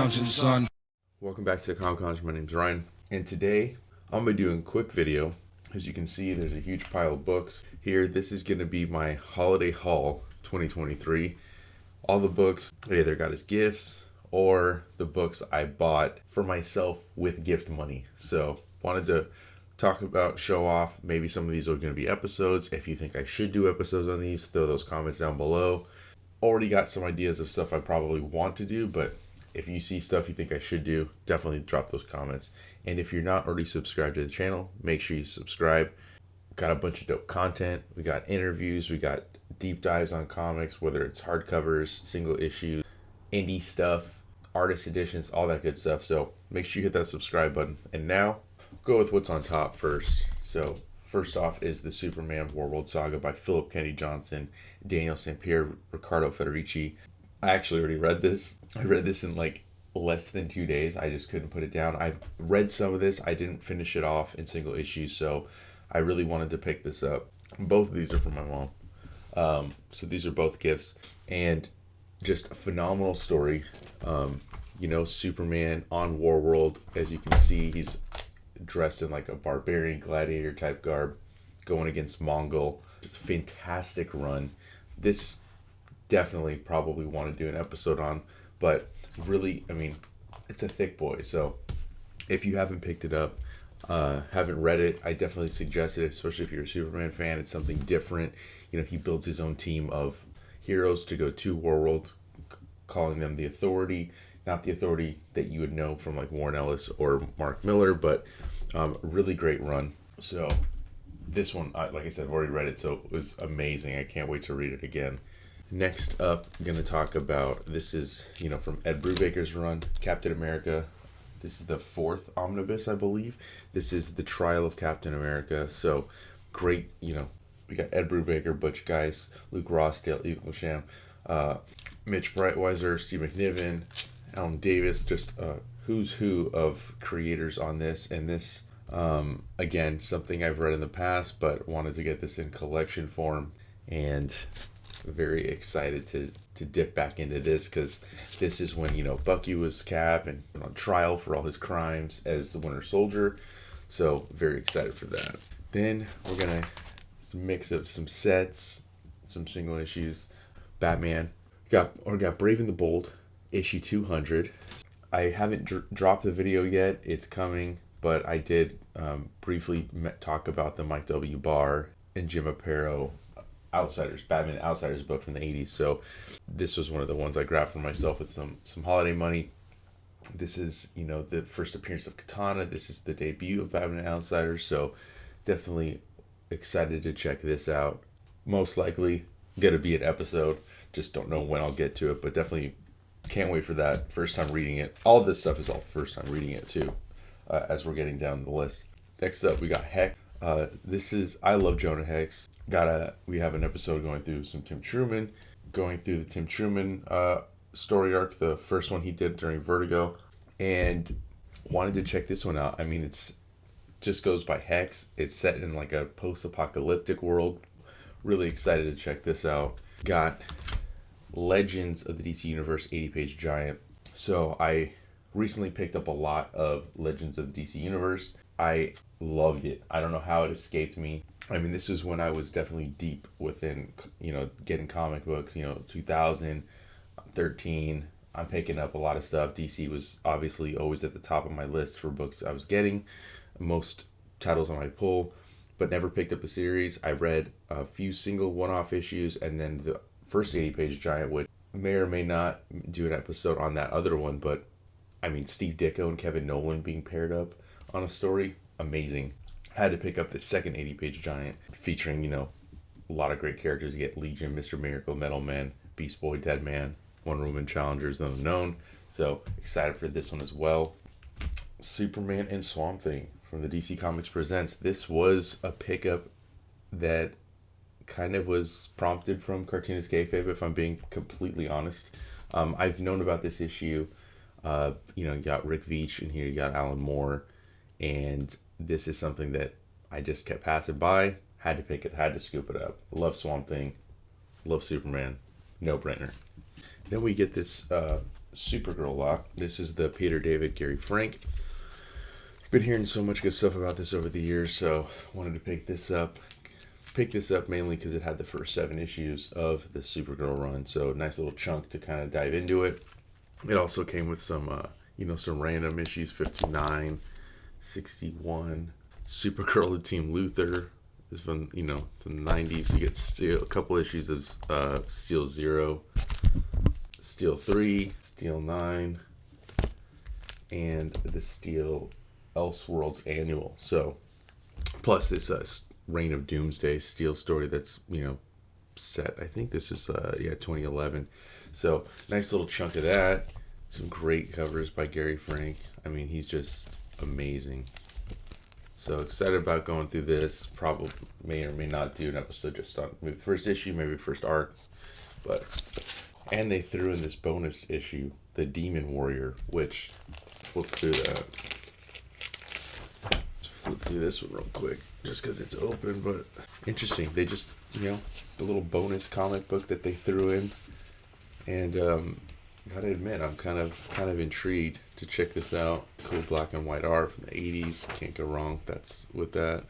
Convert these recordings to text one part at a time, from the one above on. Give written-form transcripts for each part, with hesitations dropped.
lounging, son. Welcome back to the Comic Lounge. My name's Ryan, and today I'm going to be doing a quick video. As you can see, there's a huge pile of books here. This is going to be my holiday haul 2023. All the books I either got as gifts or the books I bought for myself with gift money. So wanted to talk about, show off. Maybe some of these are going to be episodes. If you think I should do episodes on these, throw those comments down below. Already got some ideas of stuff I probably want to do, but if you see stuff you think I should do, definitely drop those comments. And if you're not already subscribed to the channel, make sure you subscribe. Got a bunch of dope content. We got interviews. We got deep dives on comics, whether it's hardcovers, single issues, indie stuff, artist editions, all that good stuff. So make sure you hit that subscribe button. And now, go with what's on top first. So first off is the Superman Warworld Saga by Philip Kennedy Johnson, Daniel St. Pierre, Riccardo Federici. I actually already read this. I read this in like less than 2 days. I just couldn't put it down. I've read some of this. I didn't finish it off in single issues, so I really wanted to pick this up. Both of these are from my mom. So these are both gifts. And just a phenomenal story. Superman on Warworld. As you can see, he's dressed in like a barbarian gladiator type garb, going against Mongol. Fantastic run. This definitely probably want to do an episode on, but really, I mean, it's a thick boy. So if you haven't picked it up, haven't read it, I definitely suggest it, especially if you're a Superman fan. It's something different. He builds his own team of heroes to go to Warworld, calling them the Authority. Not the Authority that you would know from like Warren Ellis or Mark Miller, but really great run. So this one, like I said, I've already read it, so it was amazing. I can't wait to read it again. Next up, I'm going to talk about, this is, from Ed Brubaker's run, Captain America. This is the 4th omnibus, I believe. This is the Trial of Captain America. So great, we got Ed Brubaker, Butch Guice, Luke Rossdale, Eaglesham, Mitch Breitweiser, Steve McNiven, Alan Davis, just who's who of creators on this. And this, again, something I've read in the past, but wanted to get this in collection form. And very excited to dip back into this, because this is when Bucky was Cap and on trial for all his crimes as the Winter Soldier. So very excited for that. Then we're gonna mix up some sets, some single issues. Batman got Brave and the Bold issue 200. I haven't dropped the video yet. It's coming, but I did briefly talk about the Mike W. Barr and Jim Aparo Batman Outsiders book from the 80s. So this was one of the ones I grabbed for myself with some holiday money. This is, the first appearance of Katana. This is the debut of Batman Outsiders. So definitely excited to check this out. Most likely going to be an episode. Just don't know when I'll get to it, but definitely can't wait for that. First time reading it. All this stuff is all first time reading it too, as we're getting down the list. Next up, we got Heck. I love Jonah Hex. We have an episode going through some Tim Truman, going through the Tim Truman story arc, the first one he did during Vertigo, and wanted to check this one out. I mean, it's just goes by Hex. It's set in like a post-apocalyptic world. Really excited to check this out. Got Legends of the DC Universe 80-page giant. So I recently picked up a lot of Legends of the DC Universe. I loved it. I don't know how it escaped me. I mean, this is when I was definitely deep within, getting comic books, 2013. I'm picking up a lot of stuff. DC was obviously always at the top of my list for books I was getting. Most titles on my pull, but never picked up the series. I read a few single one-off issues, and then the first 80-page giant, which may or may not do an episode on that other one, but I mean, Steve Ditko and Kevin Nolan being paired up on a story, amazing. Had to pick up the second 80-page giant featuring, a lot of great characters. You get Legion, Mr. Miracle, Metal Man, Beast Boy, Dead Man, Wonder Woman, Challengers, The Unknown. So excited for this one as well. Superman and Swamp Thing from the DC Comics Presents. This was a pickup that kind of was prompted from Cartoonist Kayfabe, if I'm being completely honest. I've known about this issue. You got Rick Veitch in here, you got Alan Moore, and this is something that I just kept passing by. Had to pick it, had to scoop it up. Love Swamp Thing, love Superman, no brainer. Then we get this Supergirl lot. This is the Peter David, Gary Frank. Been hearing so much good stuff about this over the years, so wanted to pick this up. Pick this up mainly because it had the first 7 issues of the Supergirl run, so nice little chunk to kind of dive into it. It also came with some, some random issues, 59, 61. Supergirl and Team Luthor is from, from the 90s. You get a couple issues of Steel 0, Steel 3, Steel 9, and the Steel Elseworlds annual. So, plus this Reign of Doomsday Steel story that's, set. I think this is 2011. So nice little chunk of that. Some great covers by Gary Frank. I mean, he's just amazing. So excited about going through this. Probably may or may not do an episode just on maybe first issue, maybe first arc. And they threw in this bonus issue, the Demon Warrior, which flip through that. Let's flip through this one real quick, just because it's open, but interesting. They just, the little bonus comic book that they threw in, and gotta admit, I'm kind of intrigued to check this out. Cool black and white art from the 80s. Can't go wrong. That's with that.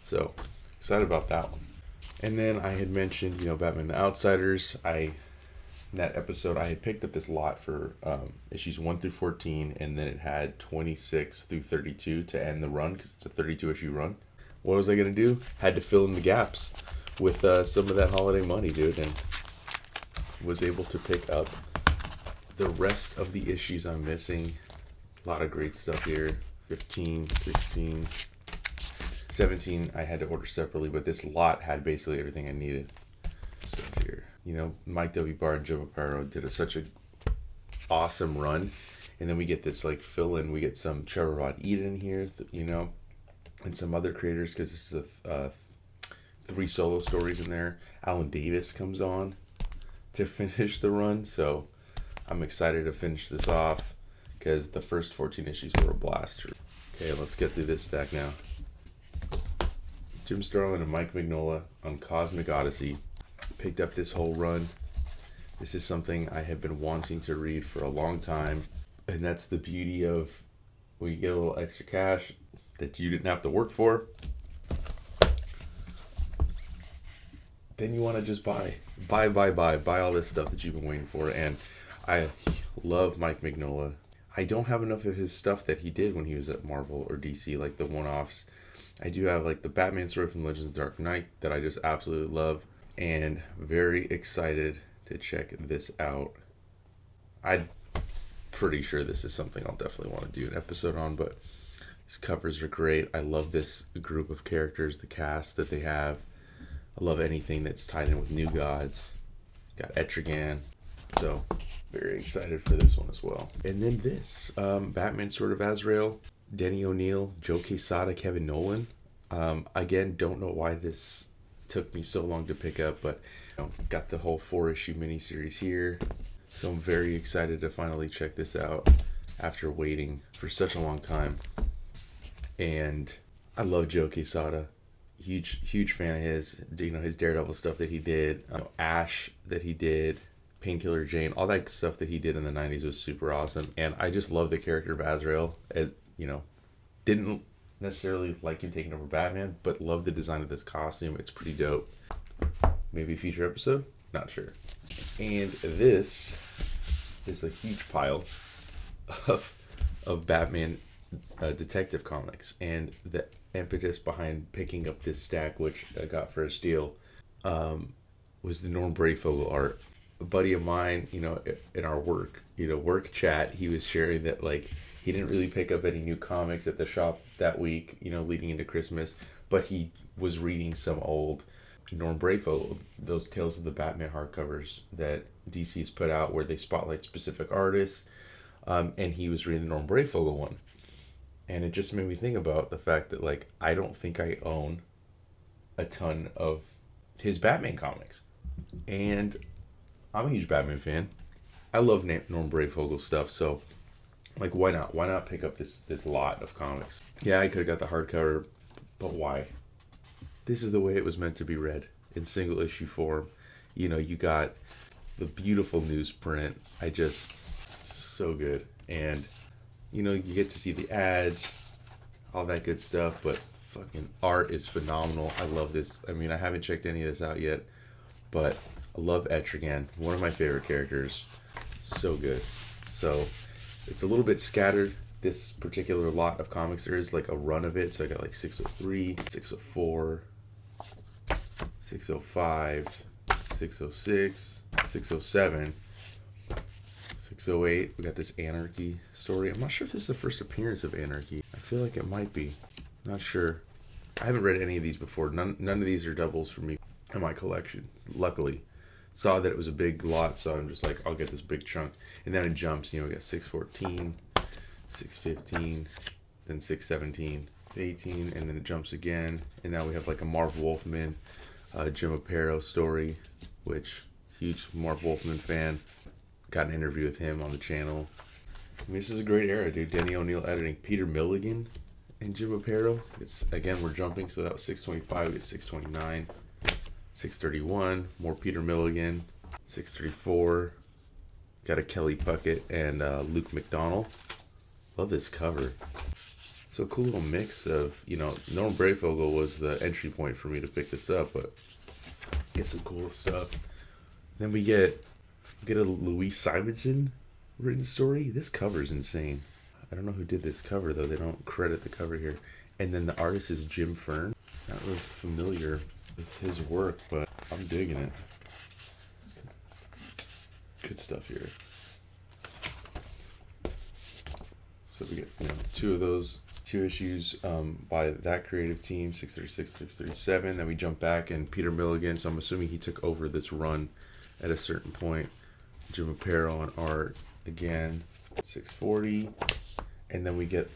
So excited about that one. And then I had mentioned, Batman the Outsiders. In that episode, I had picked up this lot for issues 1 through 14, and then it had 26 through 32 to end the run, because it's a 32 issue run. What was I going to do? Had to fill in the gaps with some of that holiday money, dude, and was able to pick up the rest of the issues I'm missing. A lot of great stuff here. 15, 16, 17 I had to order separately, but this lot had basically everything I needed. Stuff here. Mike W. Barr and Joe Aparo did such a awesome run. And then we get this fill-in. We get some Trevor Rod Eden here, and some other creators, because this is 3 solo stories in there. Alan Davis comes on to finish the run, so I'm excited to finish this off because the first 14 issues were a blast. Okay, let's get through this stack now. Jim Starlin and Mike Mignola on Cosmic Odyssey. Picked up this whole run. This is something I have been wanting to read for a long time, and that's the beauty of when you get a little extra cash that you didn't have to work for. Then you want to just buy all this stuff that you've been waiting for. And I love Mike Mignola. I don't have enough of his stuff that he did when he was at Marvel or DC, like the one-offs. I do have the Batman story from Legends of Dark Knight that I just absolutely love, and very excited to check this out. I'm pretty sure this is something I'll definitely want to do an episode on, but these covers are great. I love this group of characters, the cast that they have. I love anything that's tied in with New Gods. Got Etrigan, so very excited for this one as well. And then this, Batman Sword of Azrael, Denny O'Neil, Joe Quesada, Kevin Nolan. Again, don't know why this took me so long to pick up, but got the whole 4-issue miniseries here. So I'm very excited to finally check this out after waiting for such a long time. And I love Joe Quesada. Huge fan of his. His Daredevil stuff that he did, Ash that he did, Painkiller Jane, all that stuff that he did in the 90s was super awesome. And I just love the character of Azrael. Didn't necessarily like him taking over Batman, but love the design of this costume. It's pretty dope. Maybe a future episode? Not sure. And this is a huge pile of Batman detective comics, and the impetus behind picking up this stack, which I got for a steal, was the Norm Brayfogle art. A buddy of mine, in our work chat, he was sharing that he didn't really pick up any new comics at the shop that week, leading into Christmas, but he was reading some old Norm Brayfogle, those Tales of the Batman hardcovers that DC's put out where they spotlight specific artists, and he was reading the Norm Brayfogle one. And it just made me think about the fact that I don't think I own a ton of his Batman comics. And I'm a huge Batman fan. I love Norm Brayfogle stuff, so why not? Why not pick up this lot of comics? Yeah, I could have got the hardcover, but why? This is the way it was meant to be read, in single issue form. You got the beautiful newsprint. I just so good. And you know, you get to see the ads, all that good stuff, but fucking art is phenomenal. I love this. I mean, I haven't checked any of this out yet, but I love Etrigan, one of my favorite characters. So good. So it's a little bit scattered, this particular lot of comics. There is like a run of it. So I got like 603, 604, 605, 606, 607, 608. We got this Anarchy story. I'm not sure if this is the first appearance of Anarchy. I feel like it might be. Not sure. I haven't read any of these before. None of these are doubles for me in my collection. Luckily. Saw that it was a big lot, so I'm just like, I'll get this big chunk. And then it jumps, you know, we got 614, 615, then 617, 18, and then it jumps again. And now we have like a Marv Wolfman, Jim Aparo story, which, huge Marv Wolfman fan. Got an interview with him on the channel. I mean, this is a great era, dude. Denny O'Neil editing. Peter Milligan and Jim Aparo. It's, again, we're jumping, so that was 625, we get 629. 631, more Peter Milligan. 634, got a Kelly Puckett and Luke McDonald. Love this cover. So cool little mix of, you know, Norm Brayfogle was the entry point for me to pick this up, but get some cool stuff. Then we get a Louise Simonson written story. This cover is insane. I don't know who did this cover though. They don't credit the cover here. And then the artist is Jim Fern. Not really familiar with his work, but I'm digging it. Good stuff here. So we get, you know, two issues by that creative team, 636, 637. Then we jump back and Peter Milligan, so I'm assuming he took over this run at a certain point. Jim Aparo on art again, 640. And then we get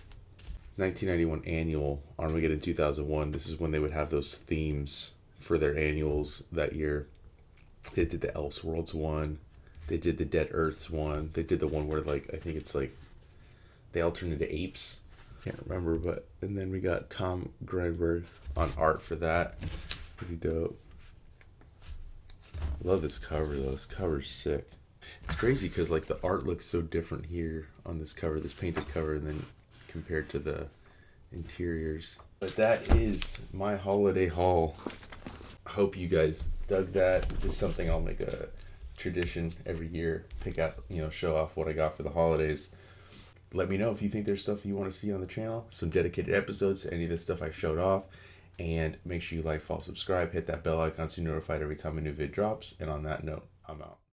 1991 annual Armageddon 2001. This is when they would have those themes for their annuals that year. They did the Elseworlds one. They did the Dead Earths one. They did the one where, like, I think it's like they all turned into apes. Can't remember, but and then we got Tom Greenberg on art for that. Pretty dope. Love this cover though. This cover's sick. It's crazy because like the art looks so different here on this cover, this painted cover, and then compared to the interiors. But that is my holiday haul. I hope you guys dug that. This is something I'll make a tradition every year. Pick out, you know, show off what I got for the holidays. Let me know if you think there's stuff you want to see on the channel. Some dedicated episodes to any of the stuff I showed off. And make sure you like, follow, subscribe, hit that bell icon so you're notified every time a new vid drops. And on that note, I'm out.